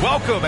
Welcome.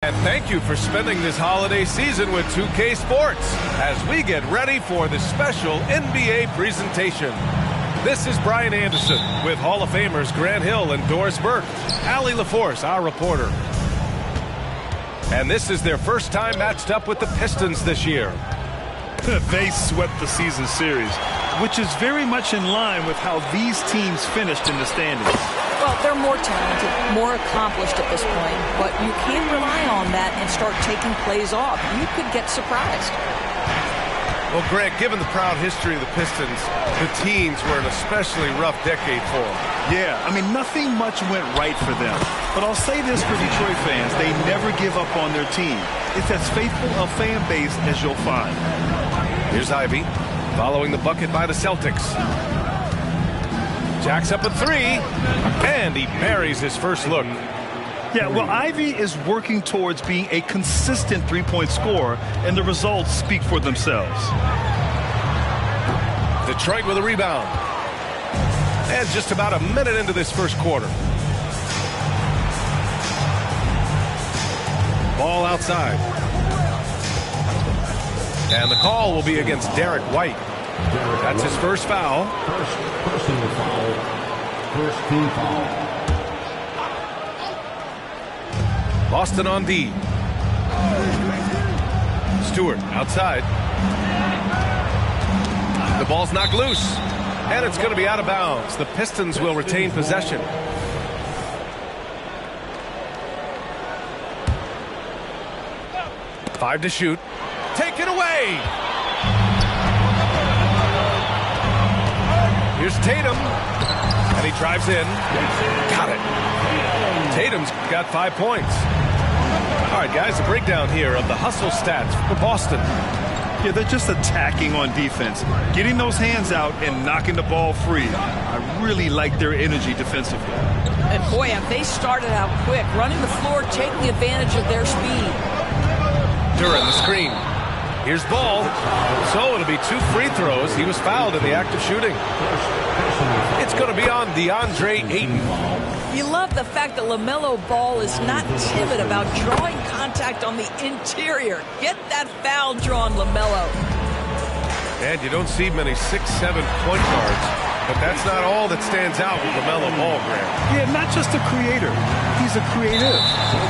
And thank you for spending this holiday season with 2K Sports as we get ready for the special NBA presentation. This is Brian Anderson with Hall of Famers Grant Hill and Doris Burke, Allie LaForce, our reporter. And this is their first time matched up with the Pistons this year. They swept the season series, which is very much in line with how these teams finished in the standings. Well, they're more talented, more accomplished at this point, but you can't rely on that and start taking plays off. You could get surprised. Well, Greg, given the proud history of the Pistons, the teens were an especially rough decade for them. Yeah, I mean, nothing much went right for them. But I'll say this for Detroit fans, they never give up on their team. It's as faithful a fan base as you'll find. Here's Ivy, following the bucket by the Celtics. Jacks up a three, and he buries his first look. Yeah, well, Ivy is working towards being a consistent three-point scorer, and the results speak for themselves. Detroit with a rebound. And just about a minute into this first quarter. Ball outside. And the call will be against Derek White. That's his first foul. First personal foul. First team foul. Boston on D. Stewart outside. The ball's knocked loose. And it's going to be out of bounds. The Pistons will retain possession. Five to shoot. Take it away. Here's Tatum. And he drives in. Got it. Tatum's got 5 points. All right, guys, a breakdown here of the hustle stats for Boston. Yeah, they're just attacking on defense, getting those hands out and knocking the ball free. I really like their energy defensively. And boy, have they started out quick, running the floor, taking advantage of their speed. Duran, the screen. Here's Ball. So it'll be 2 free throws. He was fouled in the act of shooting. It's going to be on DeAndre Ayton. You love the fact that LaMelo Ball is not timid about drawing contact on the interior. Get that foul drawn, LaMelo. And you don't see many 6'7" point guards, but that's not all that stands out with LaMelo Ball, Grant. Yeah, not just a creator. He's a creative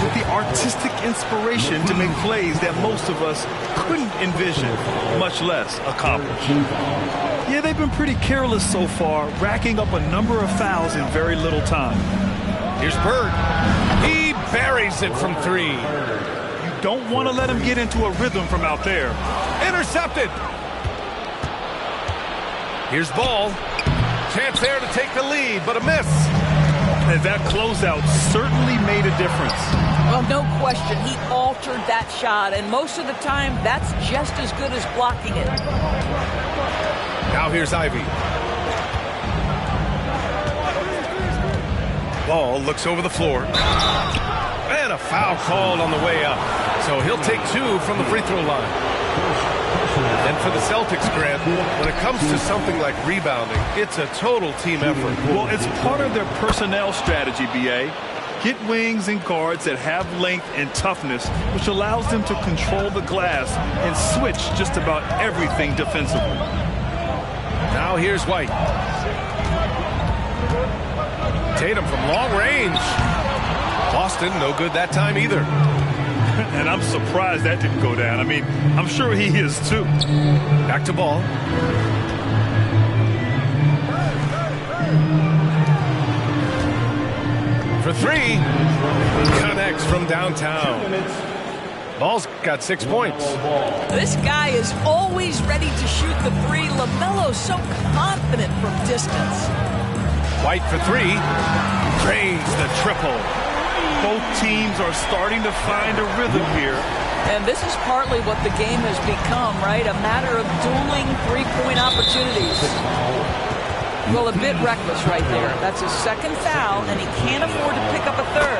with the artistic inspiration to make plays that most of us couldn't envision, much less accomplish. Yeah, they've been pretty careless so far, racking up a number of fouls in very little time. Here's Bird. He buries it from 3. You don't want to let him get into a rhythm from out there. Intercepted. Here's Ball. Chance there to take the lead, but a miss. And that closeout certainly made a difference. Well, no question. He altered that shot, and most of the time, that's just as good as blocking it. Now here's Ivy. Ball looks over the floor. And a foul called on the way up. So he'll take 2 from the free throw line. And for the Celtics, Grant, when it comes to something like rebounding, it's a total team effort. Well, it's part of their personnel strategy, B.A. Get wings and guards that have length and toughness, which allows them to control the glass and switch just about everything defensively. Now here's White. Tatum from long range. Boston, no good that time either. And I'm surprised that didn't go down. I mean, I'm sure he is too. Back to Ball. For three. Connects from downtown. Ball's got 6 points. This guy is always ready to shoot the three. LaMelo's so confident from distance. White for three. Drains the triple. Both teams are starting to find a rhythm here. And this is partly what the game has become, right? A matter of dueling three-point opportunities. Well, a bit reckless right there. That's his second foul, and he can't afford to pick up a third.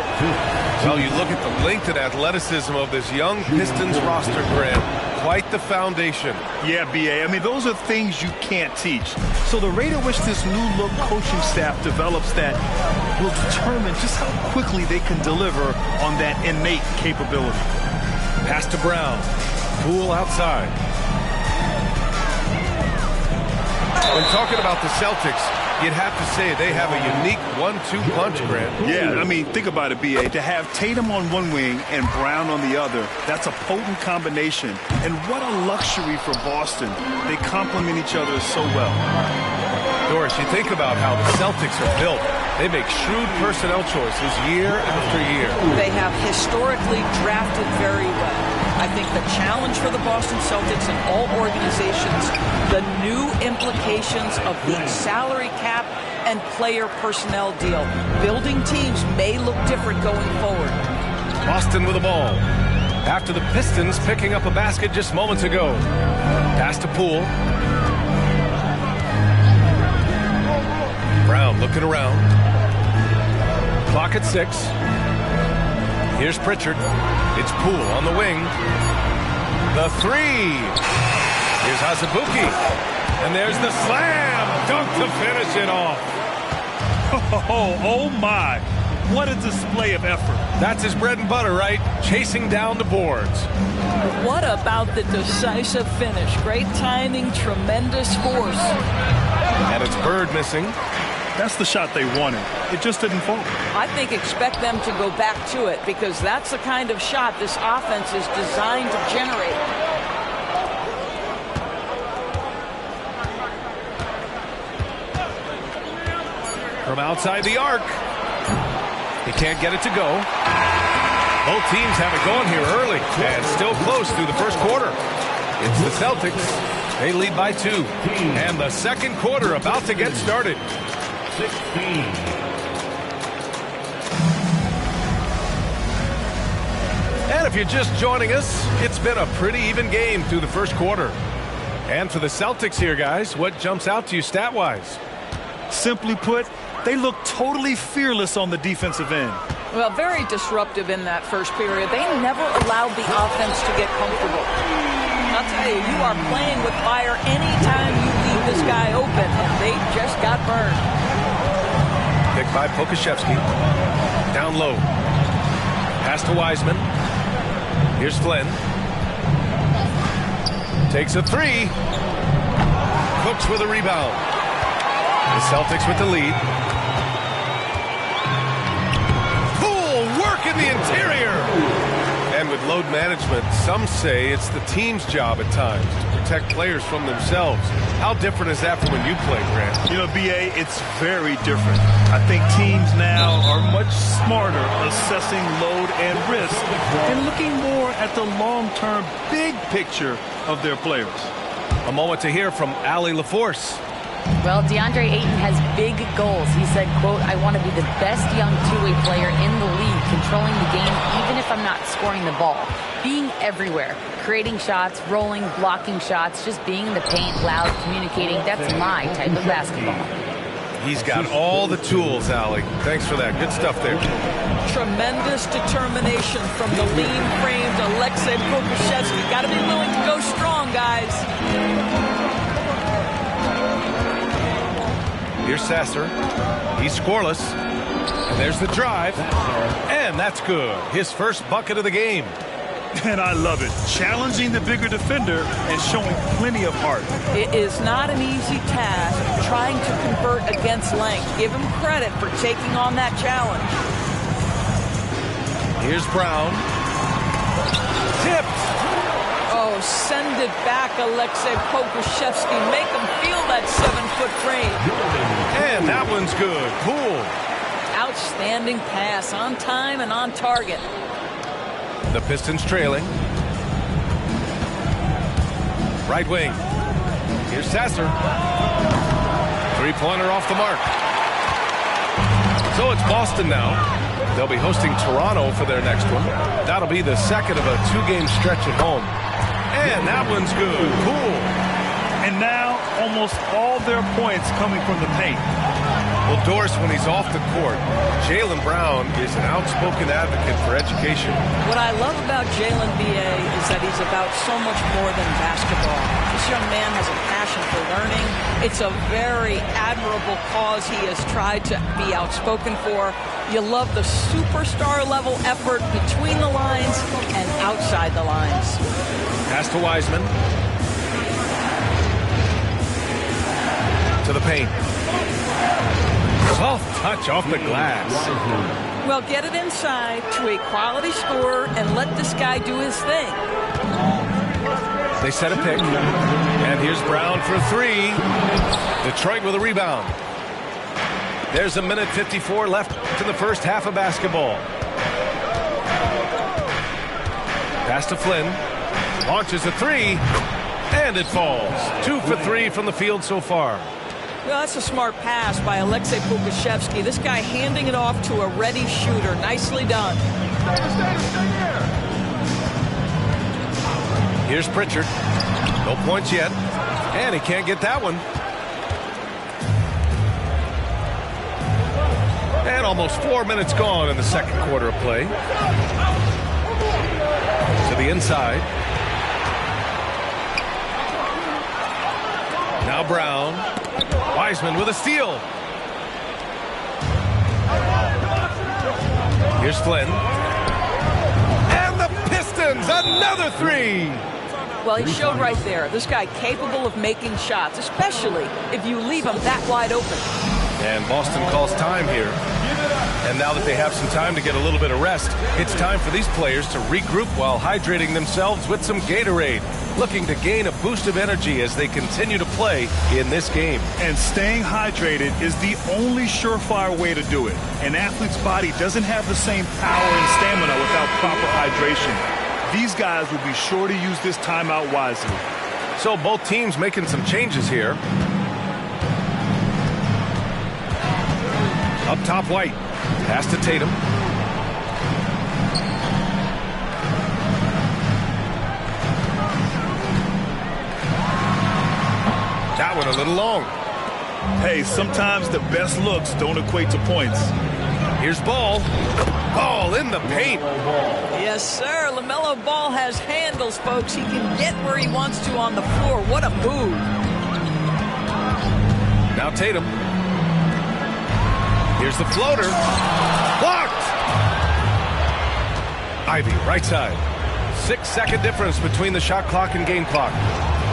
Well, you look at the length and athleticism of this young Pistons roster, Grant. Quite the foundation. Yeah, B.A. I mean, those are things you can't teach. So the rate at which this new look coaching staff develops that will determine just how quickly they can deliver on that innate capability. Pass to Brown. Poole outside. When talking about the Celtics, you'd have to say they have a unique 1-2 punch, Grant. Yeah, I mean, think about it, B.A. To have Tatum on one wing and Brown on the other, that's a potent combination. And what a luxury for Boston. They complement each other so well. Doris, you think about how the Celtics are built. They make shrewd personnel choices year after year. They have historically drafted very well. I think the challenge for the Boston Celtics and all organizations, the new implications of the salary cap and player personnel deal. Building teams may look different going forward. Boston with the ball. After the Pistons picking up a basket just moments ago. Pass to Poole. Brown looking around. Clock at 6. Here's Pritchard. It's Poole on the wing. The three. Here's Azubuike. And there's the slam. Dunk to finish it off. Oh my. What a display of effort. That's his bread and butter, right? Chasing down the boards. What about the decisive finish? Great timing, tremendous force. And it's Bird missing. That's the shot they wanted. It just didn't fall. I think expect them to go back to it because that's the kind of shot this offense is designed to generate. From outside the arc. He can't get it to go. Both teams have it going here early and still close through the first quarter. It's the Celtics. They lead by 2. And the second quarter about to get started. 16. And if you're just joining us, it's been a pretty even game through the first quarter. And for the Celtics here, guys, what jumps out to you stat-wise? Simply put, they look totally fearless on the defensive end. Well, very disruptive in that first period. They never allowed the offense to get comfortable. I'll tell you, you are playing with fire anytime you leave this guy open, and they just got burned. Picked by Pokusevski. Down low. Pass to Wiseman. Here's Flynn. Takes a three. Cooks with a rebound. The Celtics with the lead. Poole work in the interior. And with load management, some say it's the team's job at times to protect players from themselves. How different is that from when you play, Grant? You know, B.A., it's very different. I think teams now are much smarter assessing load and risk and looking more at the long-term big picture of their players. A moment to hear from Allie LaForce. Well, DeAndre Ayton has big goals. He said, quote, "I want to be the best young two-way player in the league, controlling the game even if I'm not scoring the ball. Being everywhere, creating shots, rolling, blocking shots, just being in the paint, loud, communicating. That's my type of basketball." He's got all the tools, Allie. Thanks for that. Good stuff there. Tremendous determination from the lean-framed Aleksej Pokusevski. Got to be willing to go strong, guys. Here's Sasser. He's scoreless. And there's the drive. And that's good. His first bucket of the game. And I love it. Challenging the bigger defender and showing plenty of heart. It is not an easy task trying to convert against length. Give him credit for taking on that challenge. Here's Brown. Tipped. Oh, send it back, Alexei Pokusevski. Make him feel that 7-foot frame. And that one's good. Cool. Outstanding pass, on time and on target. The Pistons trailing. Right wing. Here's Sasser. Three-pointer off the mark. So it's Boston now. They'll be hosting Toronto for their next one. That'll be the second of a two-game stretch at home. And that one's good. Cool. And now almost all their points coming from the paint. Well, Doris, when he's off the court, Jaylen Brown is an outspoken advocate for education. What I love about Jaylen B.A. is that he's about so much more than basketball. This young man has a passion for learning. It's a very admirable cause he has tried to be outspoken for. You love the superstar level effort between the lines and outside the lines. Pass to Wiseman. To the paint. Soft touch off the glass. Well, get it inside to a quality scorer and let this guy do his thing. They set a pick. And here's Brown for three. Detroit with a rebound. There's 1:54 left to the first half of basketball. Pass to Flynn. Launches a three. And it falls. 2 for 3 from the field so far. Well, that's a smart pass by Alexei Pokusevski. This guy handing it off to a ready shooter. Nicely done. Here's Pritchard. No points yet. And he can't get that one. And almost 4 minutes gone in the second quarter of play. To the inside. Now Brown. Wiseman with a steal. Here's Flynn. And the Pistons, another three. Well, he showed right there. This guy capable of making shots, especially if you leave him that wide open. And Boston calls time here. And now that they have some time to get a little bit of rest, it's time for these players to regroup while hydrating themselves with some Gatorade, looking to gain a boost of energy as they continue to play in this game. And staying hydrated is the only surefire way to do it. An athlete's body doesn't have the same power and stamina without proper hydration. These guys will be sure to use this timeout wisely. So both teams making some changes here. Up top, White. Pass to Tatum. That one a little long. Hey, sometimes the best looks don't equate to points. Here's Ball. Ball in the paint. Yes, sir. LaMelo Ball has handles, folks. He can get where he wants to on the floor. What a move. Now Tatum. Here's the floater. Blocked. Ivy, right side. 6-second difference between the shot clock and game clock.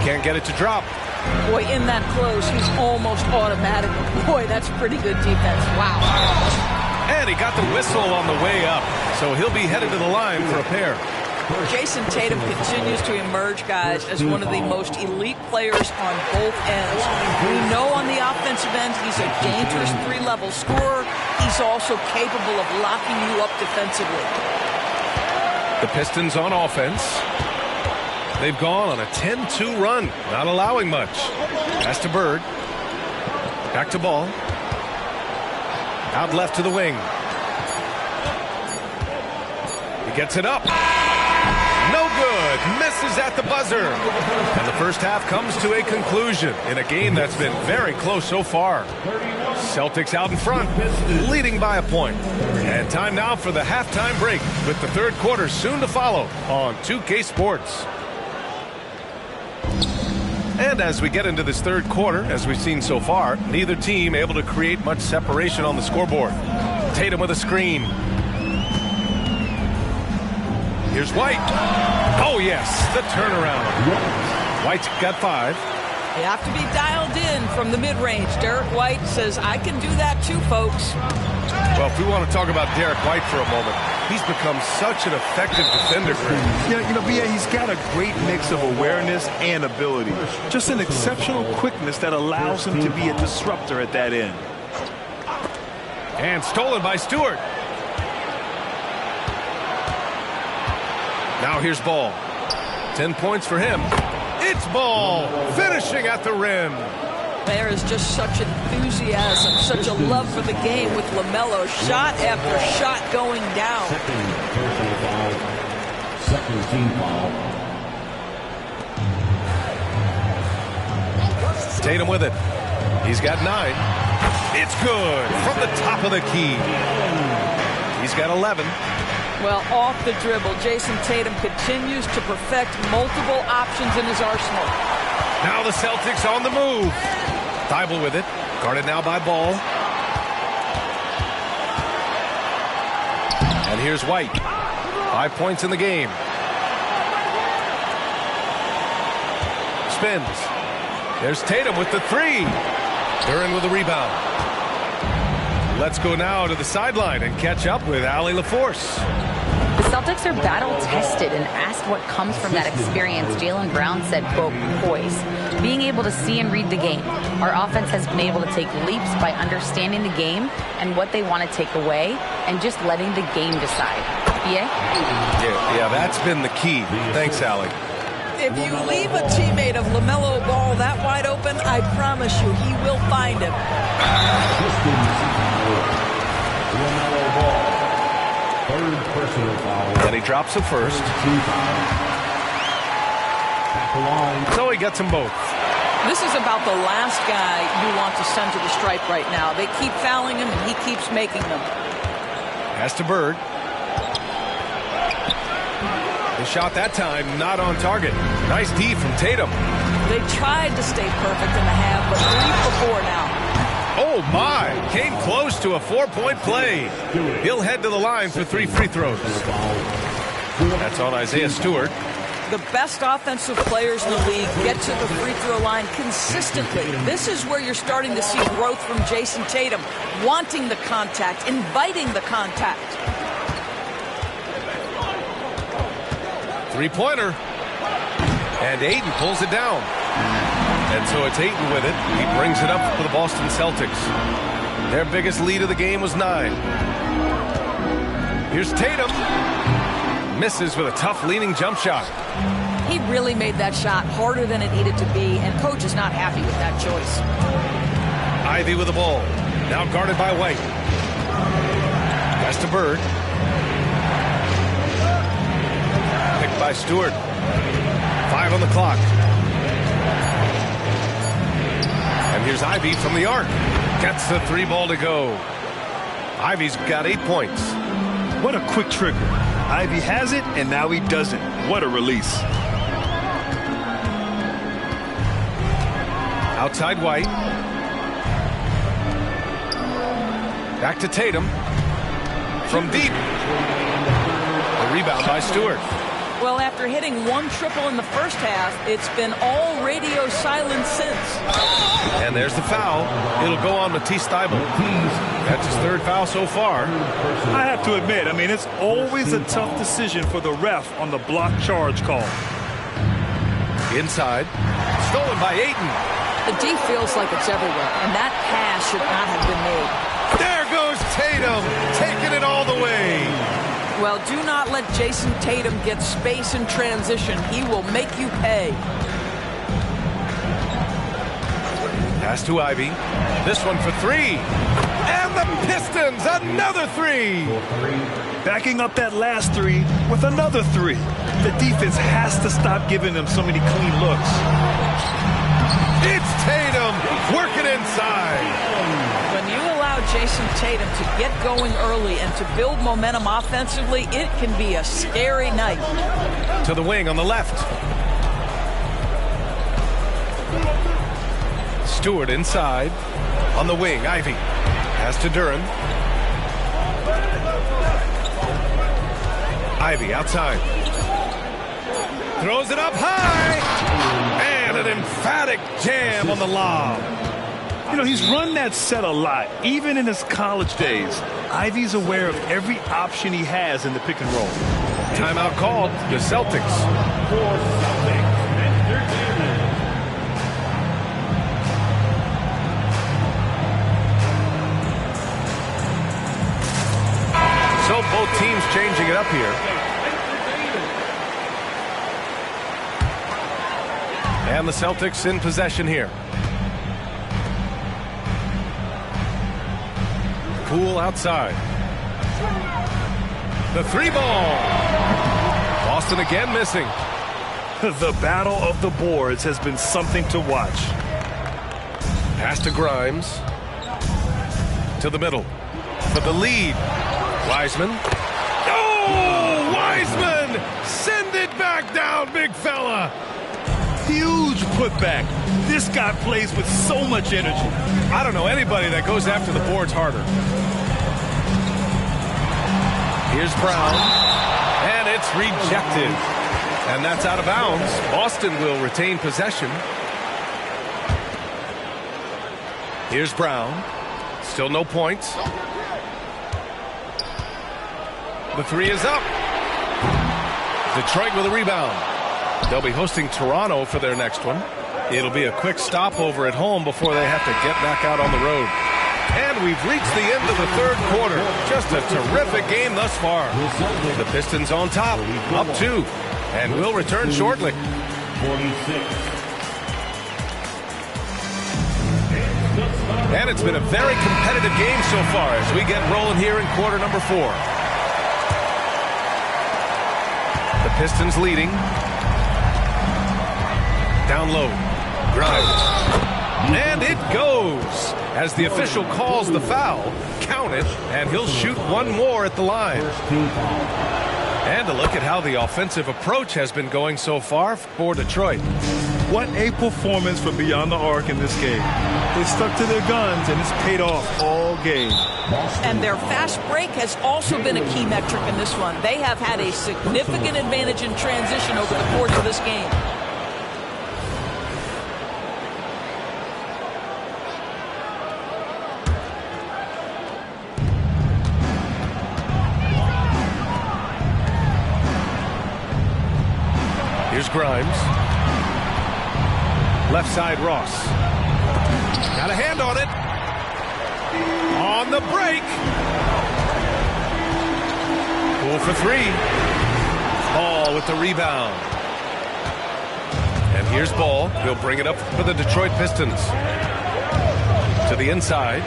Can't get it to drop. Boy, in that close, he's almost automatic. Boy, that's pretty good defense. Wow. And he got the whistle on the way up, so he'll be headed to the line for a pair. Jason Tatum continues to emerge, guys, as one of the most elite players on both ends. We know on the offensive end he's a dangerous three-level scorer. He's also capable of locking you up defensively. The Pistons on offense. They've gone on a 10-2 run, not allowing much. Pass to Bird. Back to Ball. Out left to the wing. He gets it up. No good. Misses at the buzzer. And the first half comes to a conclusion in a game that's been very close so far. Celtics out in front, leading by a point. And time now for the halftime break with the third quarter soon to follow on 2K Sports. And as we get into this third quarter, as we've seen so far, neither team able to create much separation on the scoreboard. Tatum with a screen. Here's White. Oh, yes, the turnaround. White's got 5. You have to be dialed in from the mid-range. Derek White says, I can do that too, folks. Well, if we want to talk about Derek White for a moment, he's become such an effective defender. Yeah, B.A., he's got a great mix of awareness and ability. Just an exceptional quickness that allows him to be a disruptor at that end. And stolen by Stewart. Now here's Ball. 10 points for him. It's Ball finishing at the rim. There is just such enthusiasm, such a love for the game with LaMelo. Shot after shot going down. Second team foul. Tatum with it. He's got 9. It's good from the top of the key. He's got 11. Well, off the dribble, Jason Tatum continues to perfect multiple options in his arsenal. Now the Celtics on the move. Thibault with it. Guarded now by Ball. And here's White. 5 points in the game. Spins. There's Tatum with the 3. Duren with the rebound. Let's go now to the sideline and catch up with Allie LaForce. The Celtics are battle-tested, and asked what comes from that experience, Jaylen Brown said, quote, poise. Being able to see and read the game. Our offense has been able to take leaps by understanding the game and what they want to take away and just letting the game decide. Yeah, that's been the key. Thanks, Allie. If you leave a teammate of LaMelo Ball that wide open, I promise you he will find him. LaMelo Ball. Third personal foul. And he drops the first. So he gets them both. This is about the last guy you want to send to the stripe right now. They keep fouling him, and he keeps making them. Pass to Bird. The shot that time not on target. Nice D from Tatum. They tried to stay perfect in the half, but leap before now. Oh, my. Came close to a 4-point play. He'll head to the line for 3 free throws. That's on Isaiah Stewart. The best offensive players in the league get to the free throw line consistently. This is where you're starting to see growth from Jason Tatum, wanting the contact, inviting the contact. Three-pointer. And Ayton pulls it down. And so it's Ayton with it. He brings it up for the Boston Celtics. Their biggest lead of the game was 9. Here's Tatum. Misses with a tough leaning jump shot. He really made that shot harder than it needed to be, and coach is not happy with that choice. Ivy with the ball. Now guarded by White. Pass to Bird. Picked by Stewart. 5 on the clock. And here's Ivy from the arc. Gets the 3 ball to go. Ivy's got 8 points. What a quick trigger. Ivy has it, and now he doesn't. What a release. Outside White. Back to Tatum. From deep. The rebound by Stewart. Well, after hitting 1 triple in the first half, it's been all radio silence since. And there's the foul. It'll go on Matisse Thybulle. That's his 3rd foul so far. I have to admit, it's always a tough decision for the ref on the block charge call. Inside. Stolen by Ayton. The D feels like it's everywhere, and that pass should not have been made. There goes Tatum, taking it all the way. Well, do not let Jason Tatum get space in transition. He will make you pay. Pass to Ivy. This one for 3. And the Pistons, another 3. Backing up that last 3 with another 3. The defense has to stop giving them so many clean looks. It's Tatum working inside. When you allow Jason Tatum to get going early and to build momentum offensively, it can be a scary night. To the wing on the left. Stewart inside. On the wing, Ivy. Pass to Duren. Ivy outside. Throws it up high. And an emphatic jam on the lob. You know, he's run that set a lot, even in his college days. Ivy's aware of every option he has in the pick and roll. Timeout called. The Celtics. So both teams changing it up here. And the Celtics in possession here. Poole outside. The three ball. Boston again missing. The battle of the boards has been something to watch. Pass to Grimes. To the middle. For the lead. Wiseman. Oh, Wiseman! Send it back down, big fella. Huge putback. This guy plays with so much energy. I don't know anybody that goes after the boards harder. Here's Brown. And it's rejected. And that's out of bounds. Boston will retain possession. Here's Brown. Still no points. The three is up. Detroit with a rebound. They'll be hosting Toronto for their next one. It'll be a quick stopover at home before they have to get back out on the road. And we've reached the end of the third quarter. Just a terrific game thus far. The Pistons on top, up 2, and we'll return shortly. 46. And it's been a very competitive game so far as we get rolling here in quarter number 4. The Pistons leading. Down low. Grimes. And it goes. As the official calls the foul, count it, and he'll shoot one more at the line. And a look at how the offensive approach has been going so far for Detroit. What a performance for Beyond the Arc in this game. They stuck to their guns, and it's paid off all game. And their fast break has also been a key metric in this one. They have had a significant advantage in transition over the course of this game. Here's Grimes. Left side, Ross. Got a hand on it. On the break. Poole for 3. Ball with the rebound. And here's Ball. He'll bring it up for the Detroit Pistons. To the inside.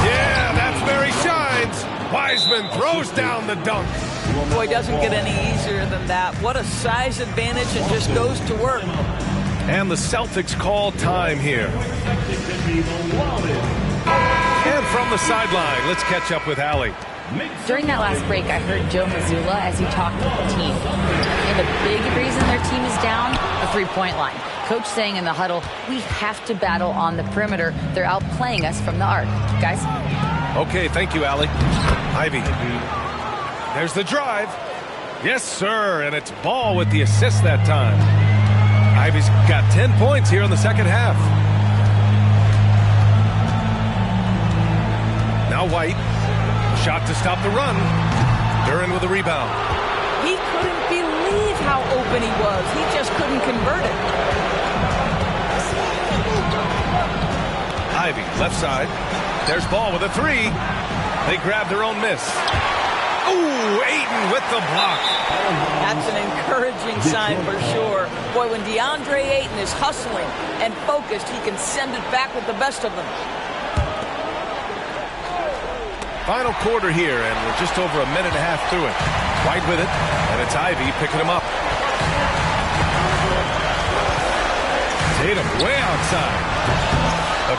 Yeah, that's where he shines. Wiseman throws down the dunk. Boy, doesn't get any easier than that. What a size advantage, and just goes to work. And the Celtics call time here. And from the sideline, let's catch up with Allie. During that last break, I heard Joe Mazzulla as he talked with the team. And a big reason their team is down, the three-point line. Coach saying in the huddle, we have to battle on the perimeter. They're outplaying us from the arc. Guys? Okay, thank you, Allie. Ivy. There's the drive. Yes, sir, and it's Ball with the assist that time. Ivy's got 10 points here in the second half. Now White. Shot to stop the run. Duren with a rebound. He couldn't believe how open he was. He just couldn't convert it. Ivy, left side. There's Ball with a 3. They grab their own miss. Ooh, Ayton with the block. That's an encouraging sign for sure. Boy, when DeAndre Ayton is hustling and focused, he can send it back with the best of them. Final quarter here, and we're just over a minute and a half through it. White with it, and it's Ivy picking him up. Tatum way outside.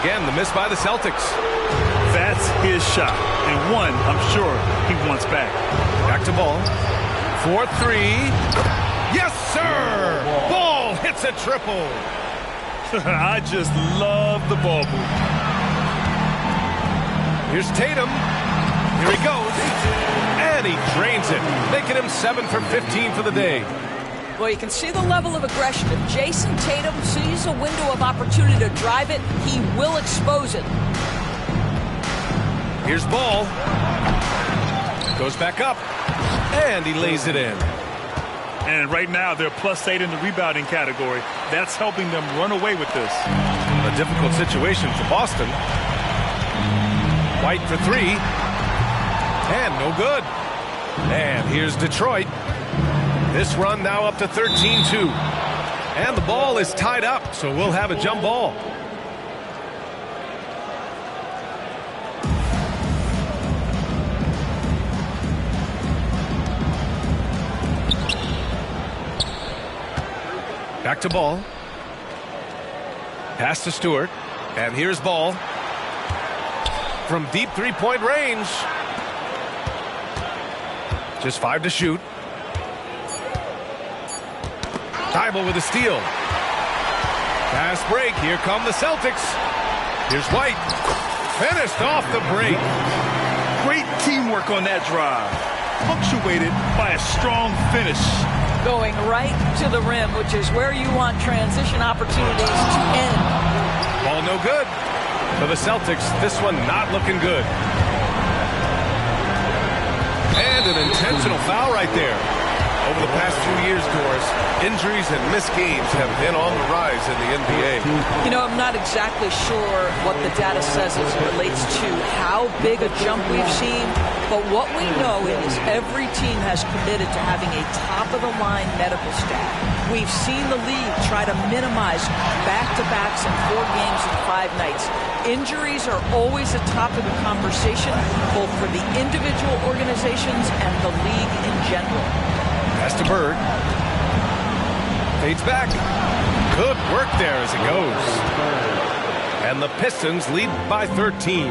Again, the miss by the Celtics. That's his shot, and one I'm sure he wants back. Back to Ball. 4-3. Yes, sir! Ball hits a triple. I just love the ball move. Here's Tatum. Here he goes. And he drains it, making him 7 for 15 for the day. Well, you can see the level of aggression. If Jason Tatum sees a window of opportunity to drive it, he will expose it. Here's Ball. Goes back up. And he lays it in. And right now, they're +8 in the rebounding category. That's helping them run away with this. A difficult situation for Boston. White for three. And no good. And here's Detroit. This run now up to 13-2. And the ball is tied up, so we'll have a jump ball. Back to Ball. Pass to Stewart. And here's Ball. From deep three-point range. Just 5 to shoot. Thibault with a steal. Fast break. Here come the Celtics. Here's White. Finished off the break. Great teamwork on that drive. Punctuated by a strong finish. Going right to the rim, which is where you want transition opportunities to end. Ball no good. For the Celtics, this one not looking good. And an intentional foul right there. Over the past few years, Doris, injuries and missed games have been on the rise in the NBA. You know, I'm not exactly sure what the data says as it relates to how big a jump we've seen, but what we know is every team has committed to having a top-of-the-line medical staff. We've seen the league try to minimize back-to-backs in 4 games in 5 nights. Injuries are always a topic of conversation, both for the individual organizations and the league in general. Pass to Bird. Fades back. Good work there as it goes. And the Pistons lead by 13.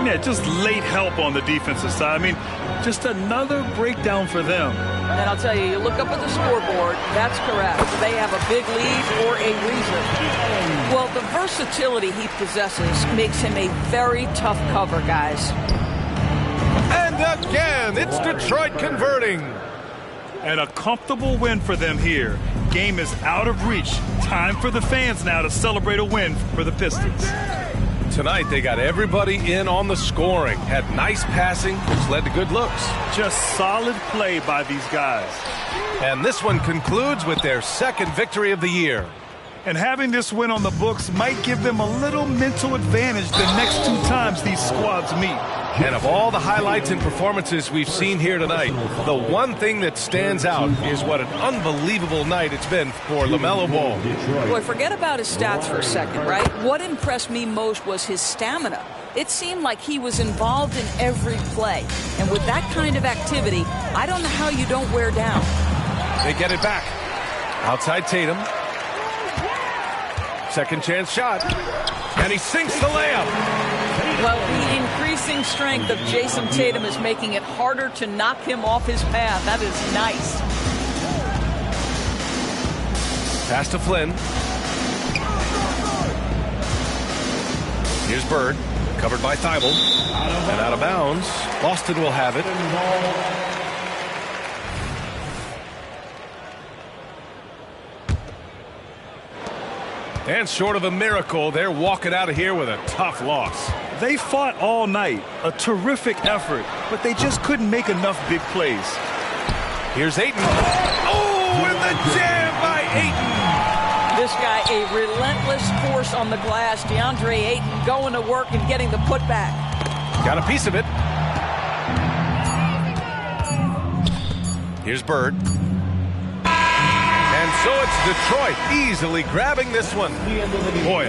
Yeah, just late help on the defensive side. I mean, just another breakdown for them. And I'll tell you, you look up at the scoreboard, that's correct. They have a big lead for a reason. Well, the versatility he possesses makes him a very tough cover, guys. And again, it's Detroit converting. And a comfortable win for them here. Game is out of reach. Time for the fans now to celebrate a win for the Pistons. Tonight, they got everybody in on the scoring. Had nice passing, which led to good looks. Just solid play by these guys. And this one concludes with their second victory of the year. And having this win on the books might give them a little mental advantage the next 2 times these squads meet. And of all the highlights and performances we've seen here tonight, the one thing that stands out is what an unbelievable night it's been for LaMelo Ball. Boy, forget about his stats for a second, right? What impressed me most was his stamina. It seemed like he was involved in every play. And with that kind of activity, I don't know how you don't wear down. They get it back. Outside Tatum. Second chance shot. And he sinks the layup. Well, the increasing strength of Jason Tatum is making it harder to knock him off his path. That is nice. Pass to Flynn. Here's Bird. Covered by Thibault. And out of bounds. Boston will have it. And short of a miracle, they're walking out of here with a tough loss. They fought all night. A terrific effort, but they just couldn't make enough big plays. Here's Ayton. Oh, and the jam by Ayton. This guy, a relentless force on the glass. DeAndre Ayton going to work and getting the putback. Got a piece of it. Here's Bird. And so it's Detroit easily grabbing this one. Boy,